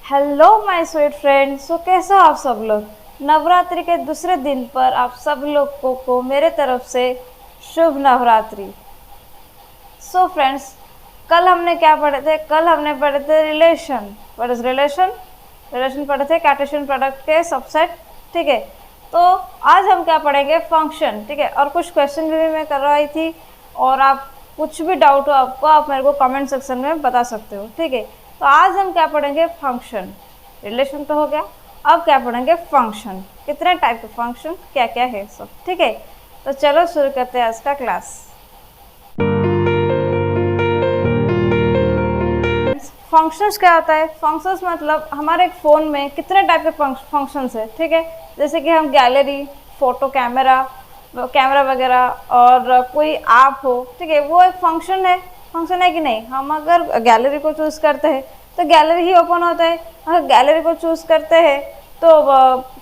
Hello my sweet friend. So कैसे हो आप सब लोग। नवरात्रि के दूसरे दिन पर आप सब लोगों को मेरे तरफ से शुभ नवरात्रि। सो फ्रेंड्स, कल हमने क्या पढ़े थे? कल हमने पढ़े थे relation. What is relation? Relation पढ़े थे कार्टेशियन प्रोडक्ट के सबसेट। ठीक है, तो आज हम क्या पढ़ेंगे? फंक्शन। ठीक है, और कुछ क्वेश्चन भी मैं करवाई थी, और आप कुछ भी डाउट हो आपको, आप मेरे को कमेंट सेक्शन में बता सकते हो। ठीक है, तो आज हम क्या पढ़ेंगे? फंक्शन। रिलेशन तो हो गया, अब क्या पढ़ेंगे? फंक्शन। कितने टाइप के फंक्शन, क्या क्या है सब। ठीक है, तो चलो शुरू करते हैं आज का क्लास। फंक्शंस क्या होता है? फंक्शंस मतलब हमारे फ़ोन में कितने टाइप के फंक्शंस है। ठीक है, जैसे कि हम गैलरी, फोटो, कैमरा वगैरह, और कोई ऐप हो, ठीक है, वो एक फंक्शन है कि नहीं? हम अगर गैलरी को चूज़ करते हैं तो गैलरी ही ओपन होता है। अगर गैलरी को चूज़ करते हैं तो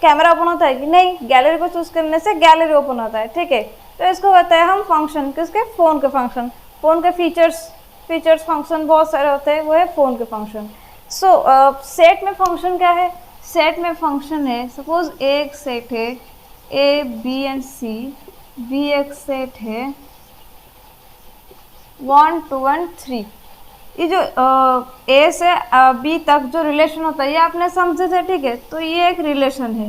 कैमरा ओपन होता है कि नहीं? गैलरी को चूज़ करने से गैलरी ओपन होता है। ठीक है, तो इसको कहते हैं हम फंक्शन। किसके? फ़ोन के फंक्शन। फ़ोन के फीचर्स फंक्शन बहुत सारे होते हैं, वो है फ़ोन के फंक्शन। सो सेट में फंक्शन क्या है? सेट में फंक्शन है, सपोज एक सेट है A B and C, B एक सेट है 1 2 1 3। ये जो ए से बी तक जो रिलेशन होता है ये आपने समझे थे। ठीक है, तो ये एक रिलेशन है,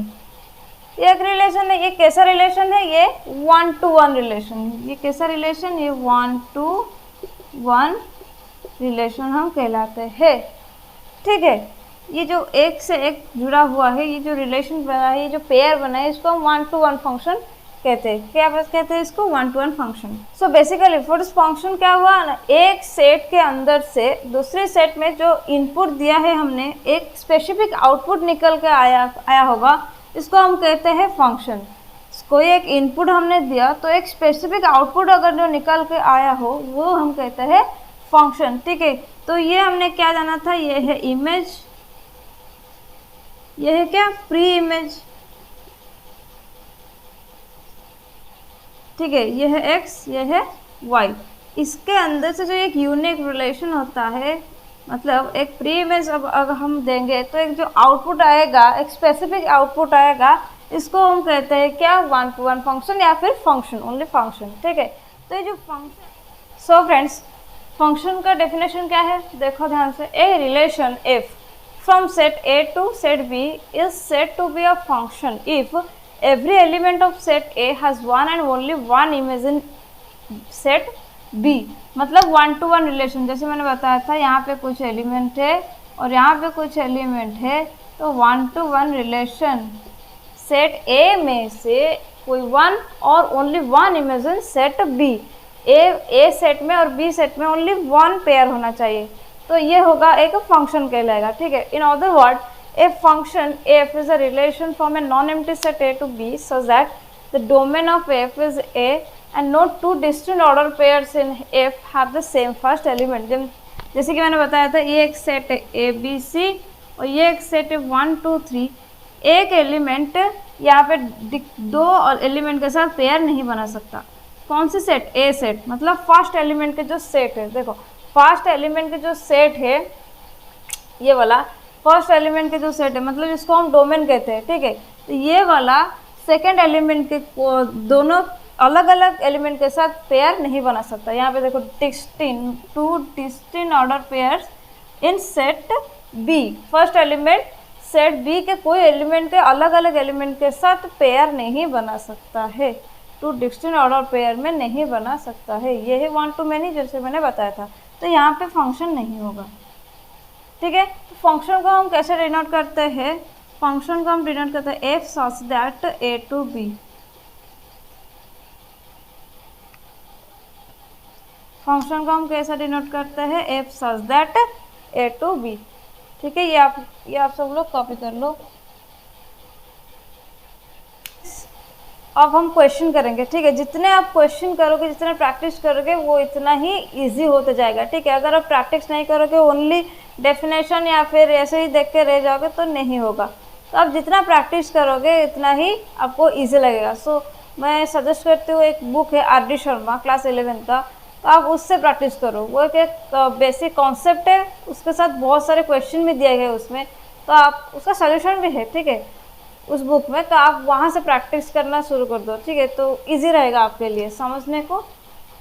ये एक रिलेशन है। ये कैसा रिलेशन है? ये 1 to 1 रिलेशन। ये कैसा रिलेशन? ये 1 to 1 रिलेशन हम कहलाते हैं। ठीक है, ये जो एक से एक जुड़ा हुआ है, ये जो रिलेशन बना है, ये जो पेयर बना है, इसको हम 1 to 1 फंक्शन कहते हैं। क्या बस कहते हैं इसको? 1 to 1 function. So basically for function क्या हुआ ना, एक सेट के अंदर से दूसरे सेट में जो इनपुट दिया है हमने, एक स्पेसिफिक आउटपुट निकल के आया होगा, इसको हम कहते हैं फंक्शन। कोई एक इनपुट हमने दिया तो एक स्पेसिफिक आउटपुट अगर जो निकल के आया हो, वो हम कहते हैं फंक्शन। ठीक है, तो ये हमने क्या जाना था? ये है इमेज, ये है क्या? Pre image. ठीक है, ये है x, ये है y। इसके अंदर से जो एक यूनिक रिलेशन होता है, मतलब एक प्री इमेज अब अगर हम देंगे तो एक जो आउटपुट आएगा, एक स्पेसिफिक आउटपुट आएगा, इसको हम कहते हैं क्या? 1 to 1 फंक्शन, या फिर फंक्शन, ओनली फंक्शन। ठीक है, तो ये जो फंक्शन। सो फ्रेंड्स, फंक्शन का डेफिनेशन क्या है? देखो ध्यान से। A relation if from set A to set B is said to be a function if every element of set A has one and only one image in set B। मतलब 1 to 1 relation, जैसे मैंने बताया था, यहाँ पे कुछ element है और यहाँ पे कुछ एलिमेंट है, तो 1 to 1 रिलेशन। सेट A में से कोई वन और only one image in set B। A set में और बी सेट में ओनली वन पेयर होना चाहिए, तो ये होगा एक फंक्शन कहलाएगा। ठीक है, in other word, a function f is a relation from a non-empty set A to B such that the domain of f is A and no two distinct order pairs in f have the same first element। जैसे कि मैंने बताया था, ये एक सेट है A B C और ये एक सेट है 1 2 3। एक एलिमेंट यहाँ पे दो और एलिमेंट के साथ पेयर नहीं बना सकता। कौन सी सेट? ए सेट, मतलब फर्स्ट एलिमेंट के जो सेट है। देखो, फर्स्ट एलिमेंट के जो सेट है, ये वाला फर्स्ट एलिमेंट के जो सेट है, मतलब इसको हम डोमेन कहते हैं। ठीक है, तो ये वाला सेकंड एलिमेंट के दोनों अलग अलग एलिमेंट के साथ पेयर नहीं बना सकता। यहाँ पे देखो, two distinct order pairs in set B. First element set B के कोई एलिमेंट के अलग अलग एलिमेंट के साथ पेयर नहीं बना सकता है, टू डिस्टिंक्ट ऑर्डर पेयर में नहीं बना सकता है। ये है 1 to many, जैसे मैंने बताया था, तो यहाँ पे फंक्शन नहीं होगा। ठीक है, तो फंक्शन को हम कैसे डिनोट करते हैं? फंक्शन को हम डिनोट करते हैं F such that A to B. Function को हम कैसे डिनोट करते हैं? F such that A to B. ठीक है, ये आप सब लोग कॉपी कर लो। अब हम क्वेश्चन करेंगे। ठीक है, जितने आप क्वेश्चन करोगे, जितने प्रैक्टिस करोगे, वो इतना ही इजी होते जाएगा। ठीक है, अगर आप प्रैक्टिस नहीं करोगे, ओनली डेफिनेशन या फिर ऐसे ही देख के रह जाओगे, तो नहीं होगा। तो आप जितना प्रैक्टिस करोगे उतना ही आपको इजी लगेगा। सो मैं सजेस्ट करती हूँ, एक बुक है आर डी शर्मा, क्लास 11 का, तो आप उससे प्रैक्टिस करो। वो एक बेसिक कॉन्सेप्ट है, उसके साथ बहुत सारे क्वेश्चन भी दिए गए उसमें, तो आप उसका सोल्यूशन भी है, ठीक है, उस बुक में, तो आप वहाँ से प्रैक्टिस करना शुरू कर दो, ठीक है, तो इजी रहेगा आपके लिए समझने को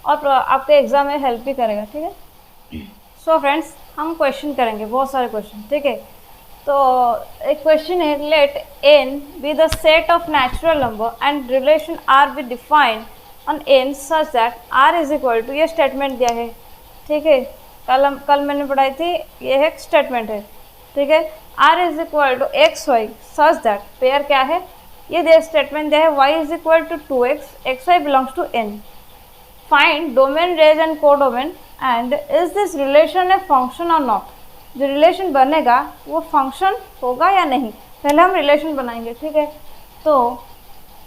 और आपके एग्जाम में हेल्प भी करेगा, ठीक है। सो फ्रेंड्स, हम क्वेश्चन करेंगे, बहुत सारे क्वेश्चन, ठीक है। तो एक क्वेश्चन है, let n be the set of natural number and relation r be defined on n such that r is equal to, ये स्टेटमेंट दिया है, ठीक है, कल मैंने पढ़ाई थी, ये एक स्टेटमेंट है, ठीक है। r is equal to X Y such that, pair क्या है, ये दे स्टेटमेंट दिया है, y is equal to 2x, X Y belongs to n, find domain, range and codomain and is this relation a function और not, जो relation बनेगा वो function होगा या नहीं, पहले हम रिलेशन बनाएंगे, ठीक है। तो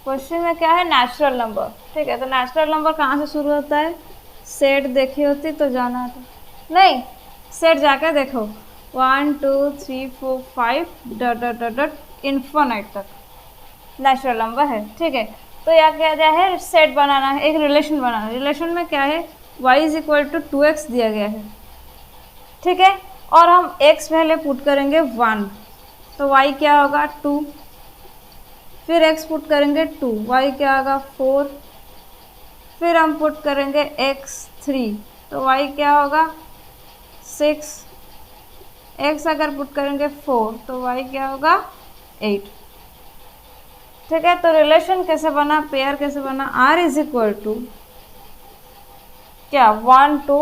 क्वेश्चन में क्या है, नेचुरल नंबर, ठीक है, तो नेचुरल नंबर कहाँ से शुरू होता है, सेट देखी होती तो जाना था, नहीं, सेट जाकर देखो 1 2 3 4 5 dot dot dot dot infinite तक नेचुरल नंबर है, ठीक है। तो यहाँ क्या दिया है, सेट बनाना है, एक रिलेशन बनाना है, रिलेशन में क्या है, y is equal to 2x दिया गया है, ठीक है, और हम x पहले पुट करेंगे 1, तो y क्या होगा 2, फिर x पुट करेंगे 2, y क्या होगा 4, फिर हम पुट करेंगे x 3, तो y क्या होगा 6, x अगर पुट करेंगे 4 तो y क्या होगा 8, ठीक है। तो रिलेशन कैसे बना, पेयर कैसे बना, r इज इक्वल टू क्या 1 2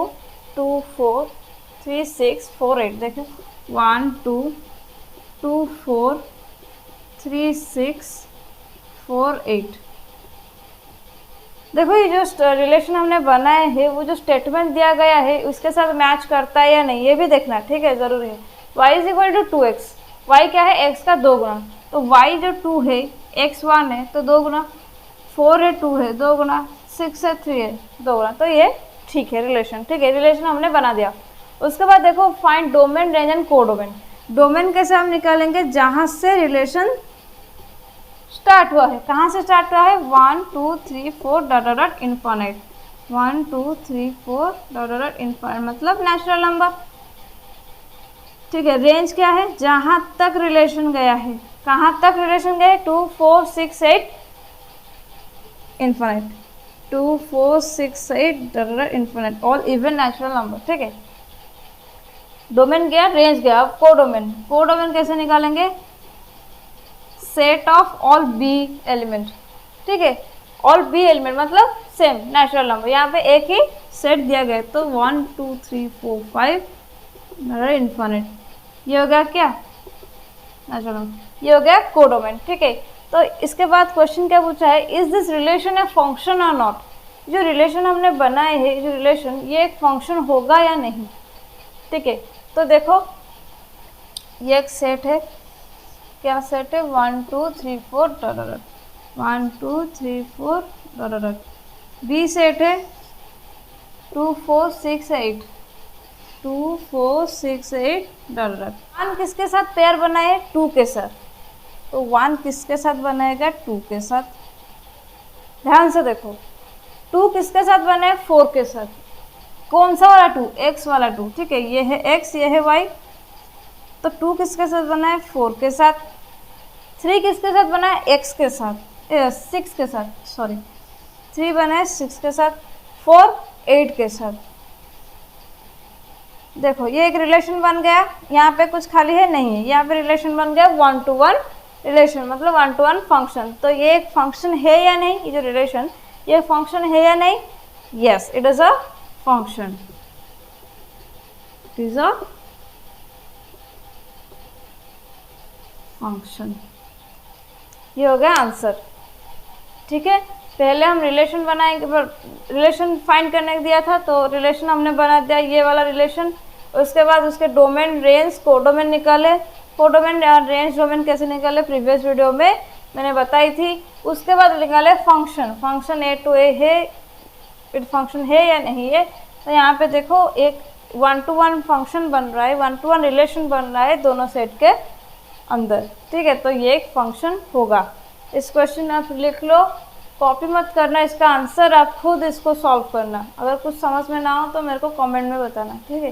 2 4 3 6 4 8, देखो 1 2 2 4 3 6 4 8, देखो ये जो रिलेशन हमने बनाए है, वो जो स्टेटमेंट दिया गया है उसके साथ मैच करता है या नहीं, ये भी देखना, ठीक है, जरूरी है। y is equal to 2x, y क्या है, x का 2 गुना, तो y जो 2 है, x 1 है तो 2 गुना, 4 है 2 है 2 गुना, 6 है 3 है 2 गुना, तो ये ठीक है रिलेशन, ठीक है, रिलेशन हमने बना दिया। उसके बाद देखो find domain, range and codomain, domain कैसे हम निकालेंगे, जहाँ से रिलेशन स्टार्ट हुआ है, कहाँ से स्टार्ट हुआ है, 1 2 3 4 dot dot dot infinite, 1 2 3 4 dot dot dot infinite, मतलब नेचुरल नंबर, ठीक है। रेंज क्या है, जहाँ तक रिलेशन गया है, कहाँ तक रिलेशन गए, 2 4 6 8 infinite, 2 4 6 8 dot dot infinite, all even natural number, ठीक है। डोमेन गया, रेंज गया, अब कोडोमेन, कोडोमेन कैसे निकालेंगे, set of all B element, ठीक है, ऑल बी एलिमेंट मतलब सेम नेचुरल नंबर, यहाँ पे एक ही सेट दिया गया, तो 1 2 3 4 5 इन्फिनिट, ये हो गया क्या नेचुरल नंबर, ये हो गया कोडोमेन, ठीक है। तो इसके बाद क्वेश्चन क्या पूछा है, is this relation a function और नॉट, जो रिलेशन हमने बनाए है, जो रिलेशन ये एक फंक्शन होगा या नहीं, ठीक है। तो देखो ये एक सेट है, क्या सेट है, 1 2 3 4 dot dot, 1 2 3 4 dot dot, B set है 2 4 6 8 2 4 6 8 डॉट डॉट, 1 किसके साथ पेयर बनाए, 2 के साथ, तो 1 किसके साथ बनाएगा, 2 के साथ, ध्यान से देखो 2 किसके साथ बनाए, 4 के साथ, कौन सा वाला 2, x वाला 2, ठीक है, ये है x, ये है y, तो 2 किसके साथ बना है, 4 के साथ, 3 किसके साथ बना है, x के साथ, 6 के साथ, सॉरी 3 बना है 6 के साथ, 4 8 के साथ, देखो ये एक रिलेशन बन गया, यहाँ पे कुछ खाली है नहीं है, यहाँ पे रिलेशन बन गया 1 to 1 रिलेशन, मतलब 1 to 1 फंक्शन, तो ये एक फंक्शन है या नहीं, ये जो रिलेशन ये फंक्शन है या नहीं, yes it is a function, it is a function, ये हो गया आंसर, ठीक है। पहले हम रिलेशन बनाएंगे, रिलेशन फाइंड करने दिया था तो रिलेशन हमने बना दिया, ये वाला रिलेशन, उसके बाद उसके डोमेन, रेंज, कोडोमेन निकाले, कोडोमेन रेंज डोमेन कैसे निकाले प्रीवियस वीडियो में मैंने बताई थी, उसके बाद निकाले फंक्शन, फंक्शन ए टू ए है, इट फंक्शन है या नहीं है, तो यहाँ पे देखो एक 1 to 1 फंक्शन बन रहा है, 1 to 1 रिलेशन बन रहा है दोनों सेट के अंदर, ठीक है, तो ये एक फंक्शन होगा। इस क्वेश्चन आप लिख लो, कॉपी मत करना, इसका आंसर आप खुद इसको सॉल्व करना, अगर कुछ समझ में ना हो तो मेरे को कमेंट में बताना, ठीक है।